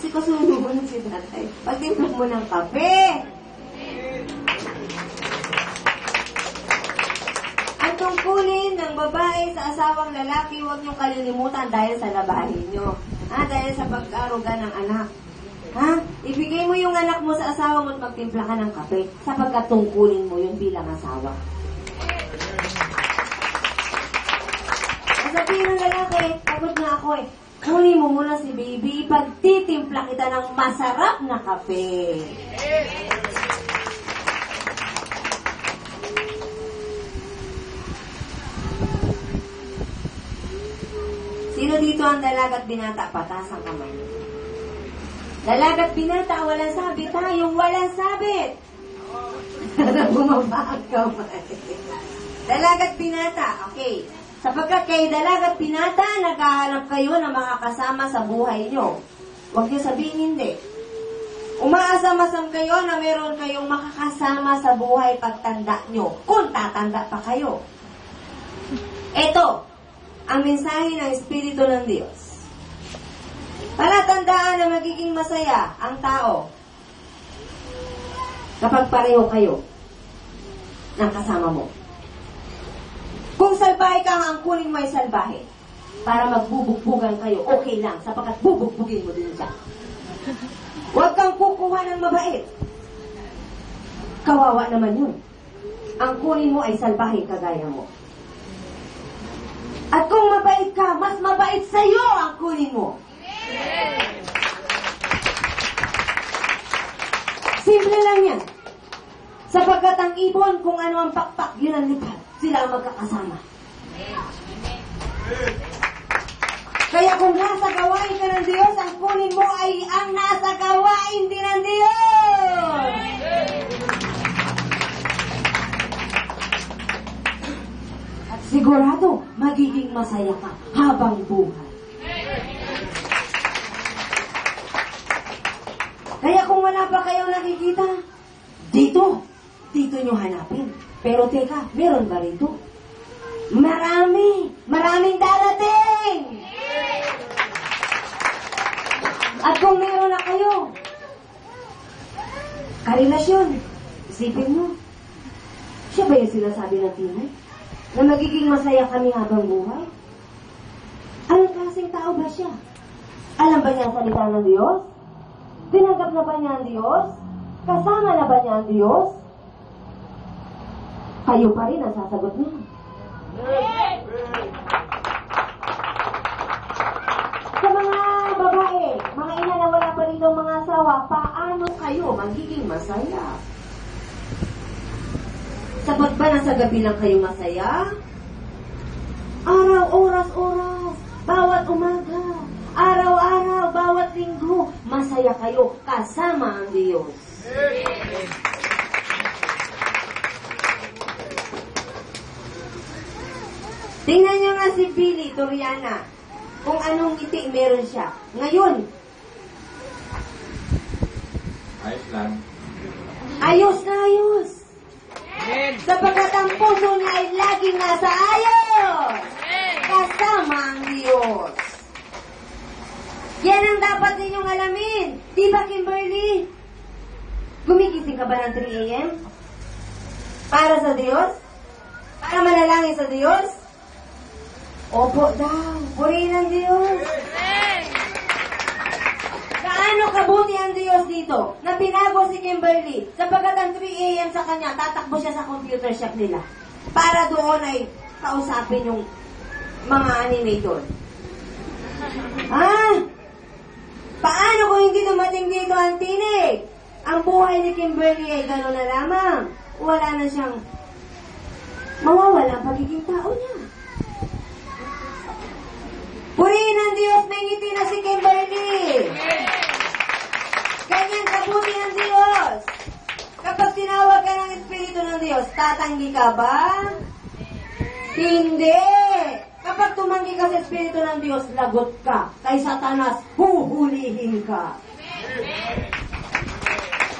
Asikasuhin mo na si tatay. Pagtimpla mo ng kape. Ang tungkulin ng babae sa asawang lalaki, huwag niyong kalilimutan dahil sa labahin niyo. Dahil sa pag-aruga ng anak. Ibigay mo yung anak mo sa asawa mo at magtimpla ka ng kape sapagkat tungkulin mo yun bilang asawa. Sabihin ng lalaki, pagod na ako eh. Kunin mo muna si baby, pagtitimpla kita ng masarap na kape. Sino dito ang dalagat binata? Patas ang kamay. Dalagat binata, walang sabit ha? Yung walang sabit. Bumaba ang kamay. Dalagat binata, okay. Sapagkat kay dalagat pinata, naghahanap kayo ng mga kasama sa buhay nyo. Huwag niyo sabihin hindi. Umaasam-asam kayo na meron kayong makakasama sa buhay pagtanda nyo, kung tatanda pa kayo. Ito, ang mensahe ng Espiritu ng Diyos. Palatandaan na magiging masaya ang tao kapag pareho kayo ng kasama mo. Kung salbahe ka, ang kunin mo ay salbahe. Para magbubugbugan kayo, okay lang, sapagkat bubugbugin mo din siya. Huwag kang kukuha ng mabait. Kawawa naman yun. Ang kunin mo ay salbahe kagaya mo. At kung mabait ka, mas mabait sa'yo ang kunin mo. Simple lang yan. Sapagkat ang ibon, kung ano ang pakpak, yun ang lipat. Sila ang magkakasama. Kaya kung nasa gawain ka ng Diyos, ang kunin mo ay ang nasa gawain din ng Diyos. At sigurado, magiging masaya ka habang buhay. Kaya kung wala pa kayong nakikita, dito nyo hanapin. Pero teka, meron ba rito? Maraming darating! At kung meron na kayo, karelasyon, isipin mo, siya ba yung sinasabi ng tinay? Na magiging masaya kami habang buhay? Anong klaseng tao ba siya? Alam ba niya ang salita ng Diyos? Tinanggap na ba niya ang Diyos? Kasama na ba niya ang Diyos? Kayo pa rin ang sasagot niya. Sa mga babae, mga ina na wala pa rin ng mga asawa, paano kayo magiging masaya? Sapat ba na sa gabi lang kayo masaya? Araw, oras, bawat umaga, araw-araw, bawat linggo, masaya kayo kasama ang Diyos. Tingnan niyo nga si Billy Toriana, kung anong ngiti meron siya. Ngayon, ayos lang. Ayos na ayos. Sapagkat ang puso niya ay laging nasa ayos. Kasama ang Diyos. Yan ang dapat ninyong alamin. Di ba, Kimberly? Gumigising ka ba ng 3 a.m.? Para sa Diyos? Para manalangin sa Diyos? Opo daw. Purihin ang Diyos. Gaano kabuti ang Diyos dito na pinago si Kimberly sapagkat ang 3 a.m. sa kanya, tatakbo siya sa computer shop nila para doon ay kausapin yung mga animator. Paano kung hindi dumating dito ang tinig? Ang buhay ni Kimberly ay gano'n na lamang. Wala na siyang mawawala ang pagiging tao niya. Purihin ang Diyos, may ngiti na si Kimberly. Ganyan kabuti ang Diyos. Kapag tinawag ka ng Espiritu ng Diyos, tatanggi ka ba? Hindi. Kapag tumanggi ka sa Espiritu ng Diyos, lagot ka. Kay Satanas, huhulihin ka.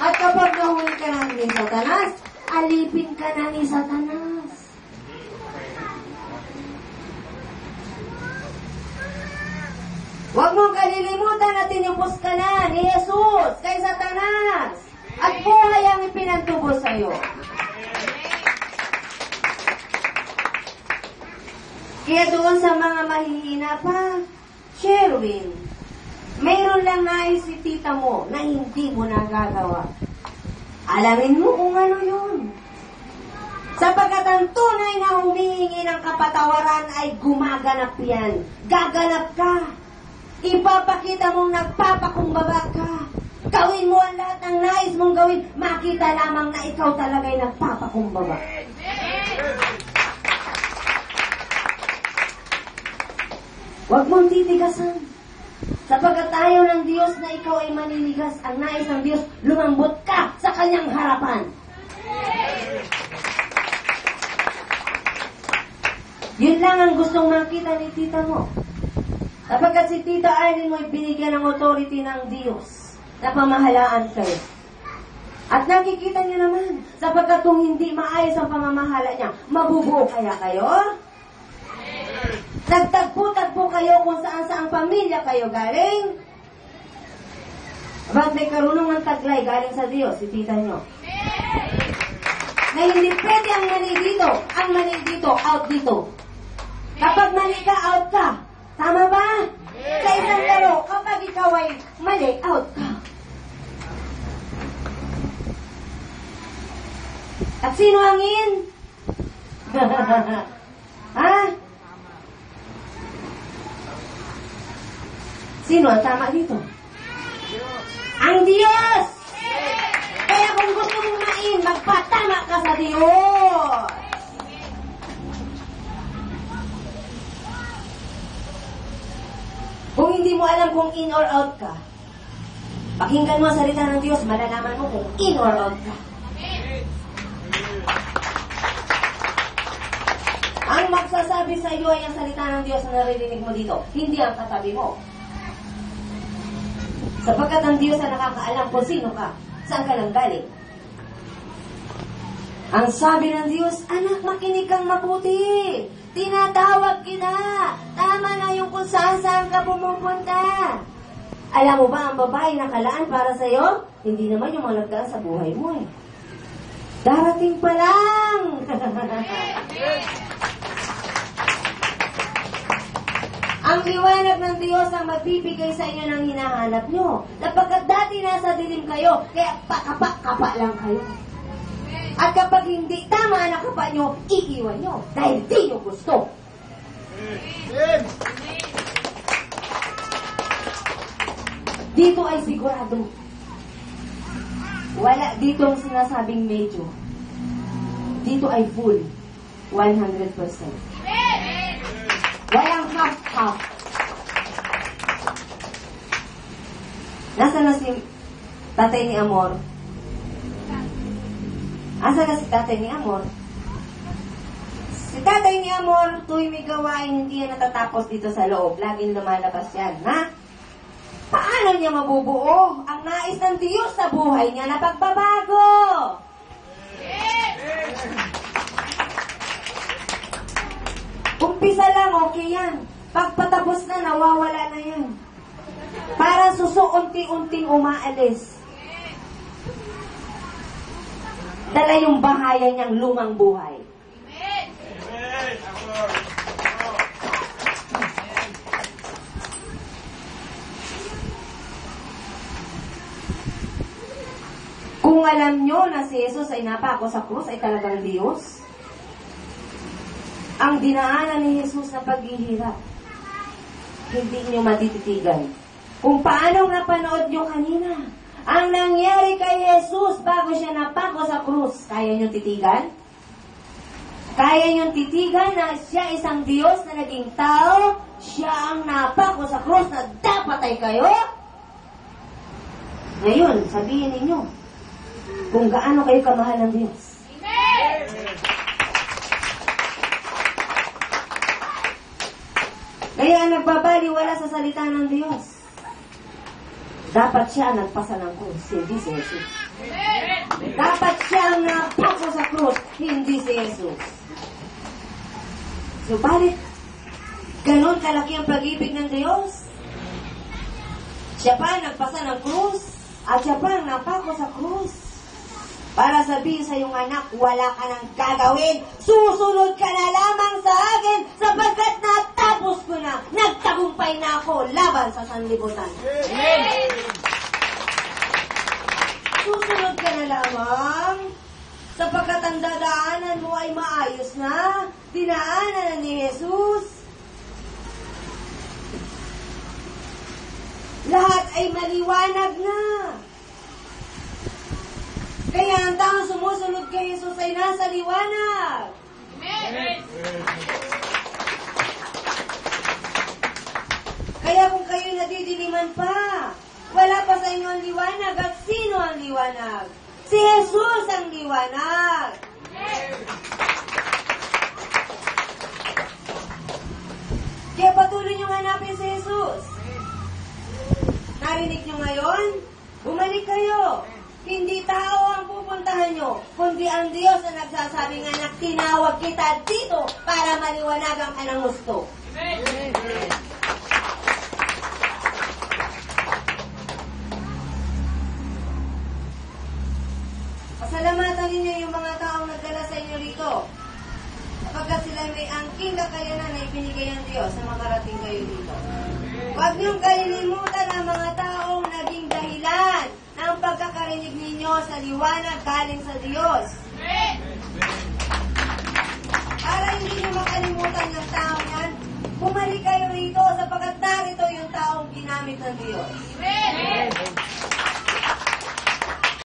At kapag nahuli ka na ni Satanas, alipin ka na ni Satanas. Huwag mong kalilimutan na tinupos ka na ni Tita pa, Sherwin, mayroon lang nais si tita mo na hindi mo nagagawa. Alamin mo kung ano yun. Sapagkat ang tunay na humihingi ng kapatawaran ay gumaganap yan. Gaganap ka. Ipapakita mong nagpapakumbaba ka. Gawin mo ang lahat ng nais mong gawin. Makita lamang na ikaw talaga ay nagpapakumbaba. Huwag mong titigasan. Sapagkat ayaw ng Diyos na ikaw ay maninigas. Ang nais ng Diyos, lumambot ka sa kanyang harapan. Yun lang ang gustong makita ni tita mo. Sapagkat si Tita Arlene mo ay binigyan ng authority ng Diyos na pamahalaan kayo. At nakikita niyo naman, sapagkat kung hindi maayos ang pamamahala niya, mabubuo kaya kayo? Nagtagpo-tagpo kayo kung saan-saang pamilya kayo galing? Ba't may karunong ng taglay galing sa Diyos, si tita nyo? Na hindi pwede ang mali dito. Ang mali dito, out dito. Kapag mali ka, out ka. Tama ba? Sa isang laro, kapag ikaw ay mali, out ka. At sino ang in? Ha? Sino ang tama dito? Ang Diyos! Kaya kung gusto mong main, magpatama ka sa Diyos! Kung hindi mo alam kung in or out ka, pakinggan mo ang salita ng Diyos, malalaman mo kung in or out ka. Ang magsasabi sa iyo ay ang salita ng Diyos na naririnig mo dito, hindi ang katabi mo. Sapagkat ang Diyos ang nakakaalam kung sino ka, saan ka lang galing. Ang sabi ng Diyos, anak, makinig kang mabuti. Tinatawag kita. Tama na yung kung saan ka pumupunta. Alam mo ba ang babae na kalaan para sa'yo? Hindi naman yung mga nagdaan sa buhay mo eh. Darating pa lang. Ang liwanag ng Diyos ang magbibigay sa inyo ng hinahanap nyo. Napagkat dati nasa dilim kayo, kaya pakapa lang kayo. At kapag hindi tama ang nakapa nyo, iiwan nyo. Dahil di nyo gusto. Dito ay sigurado. Wala ditong sinasabing medyo. Dito ay full. 100%. Walang half-half. Nasaan na si tatay ni Amor? Asa na si tatay ni Amor? Si tatay ni Amor, tuwing may gawain, hindi yan natatapos dito sa loob. Laging lumalabas yan, ha? Paano niya mabubuo ang nais ng Diyos sa buhay niya na pagbabago? Umpisa lang, okay yan. Pagpatapos na, nawawala na yan. Para suso, unti-unting umaalis. Dala yung bahaya niyang lumang buhay. Kung alam nyo na si Jesus ay napako sa krus ay talagang Diyos, ang dinaanan ni Jesus na paghihirap, hindi nyo matititigan. Kung paano napanood nyo kanina, ang nangyari kay Jesus bago siya napako sa krus, kaya nyo titigan? Kaya nyo titigan na siya isang Diyos na naging tao, siya ang napako sa krus na dapat ay kayo? Ngayon, sabihin ninyo, kung gaano kayo kamahal ng Diyos. Amen! Kaya ang nagbabaliwala sa salita ng Diyos, dapat siya ang nagpasa ng krus, hindi si Jesus. Dapat siya ang napako sa krus, hindi si Jesus. So, bakit ganon kalaki ang pag-ibig ng Diyos? Siya pa ang nagpasa ng krus, at siya pa ang napako sa krus. para sabihin sa iyong anak, wala ka nang gagawin. Susunod ka na lamang sa akin sapagkat natapos ko na. Nagtagumpay na ako laban sa sanlibutan. Susunod ka na lamang sapagkat ang dadaanan mo ay maayos na. Dinaanan na ni Jesus. Lahat ay maliwanag na. Kaya ang taong sumusunod kay Jesus ay nasa liwanag. Amen. Kaya kung kayo nadidiliman pa, wala pa sa inyo ang liwanag. At sino ang liwanag? Si Jesus ang liwanag. Kaya patuloy niyong hanapin si Jesus. Narinig niyo ngayon? Bumalik kayo. Hindi tao ang pupuntahan nyo, kundi ang Diyos na nagsasabi nga na tinawag kita dito para maliwanagan ka ng gusto. Amen. Pasalamatan ninyo yung mga taong nagdala sa inyo rito. Kapag sila may angking kakayanan na ibinigay ng Diyos na makarating kayo dito. Huwag niyong kalilimutan ang mga taong naging dahilan ng pagkakarinig ninyo sa liwanag galing sa Diyos.